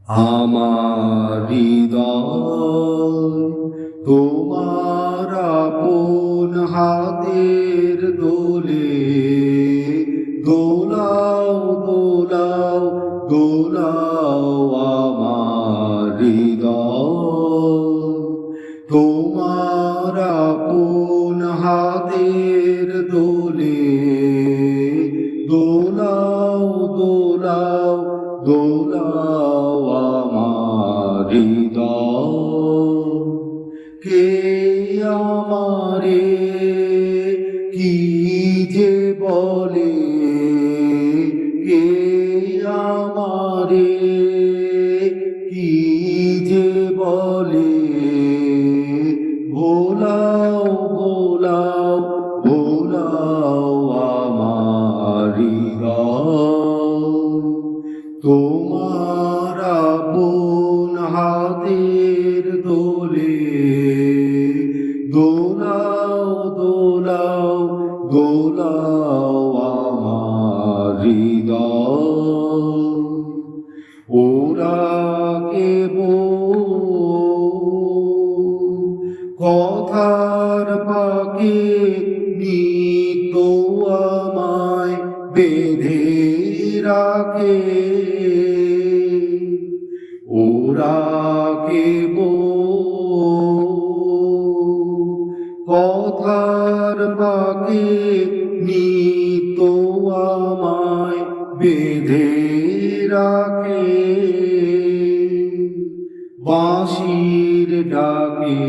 আমার হৃদয় তোমার আপন হাতের দোলে দোলাও দোলাও দোলাও আমার হৃদয় তোমার আপন হাতের দোলে দোলাও দোলাও দোলাও আমার হৃদয় কে আমারে কি যে বলে কে আমারে কি যে বলে ভোলাও ভোলাও ভোলাও আমার হৃদয় তোমার আপন হাতের দোলে দোলাও দোলাও দোলাও আমার হৃদয় ওরা কথার পাকে নিত আমায় বেঁধে রাখে ওরা কথার পাকে নিত আমায় বেঁধে রাখে বাঁশির ডাকে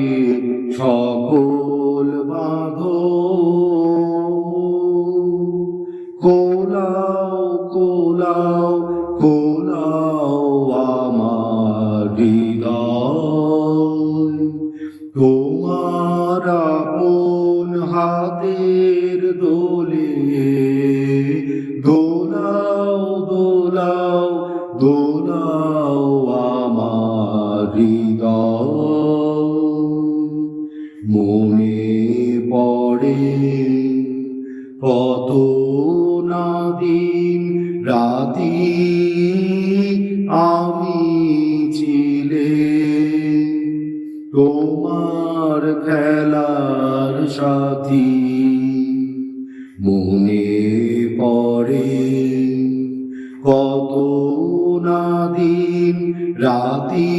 সকল বাঁধো কোলাও কোলাও কোলাও আমার হৃদয় তোমার আপন হাতের দোলে দোলাও দোলাও দোলাও আমার হৃদয় মনে পড়ে কত না দিন রাতি আমি ছিলে তোমার খেলার সাথী মনে পড়ে কত না দিন রাতি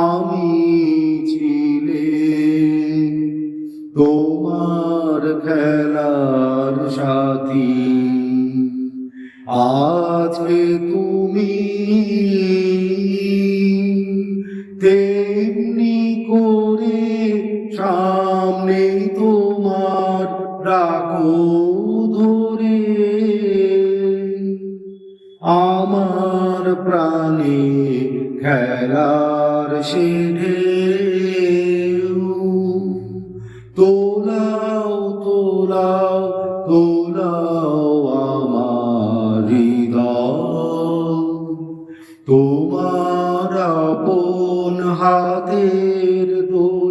আমি ছিলে তোমার খেলার সাথী আজকে তুমি তেমনি করে সামনে তোমার রাখো ধরে আমার প্রাণে খেলার শেঢে তোলাও তোলাও তোলাও আমার হৃদয় তোমার আপন হাতের দোলে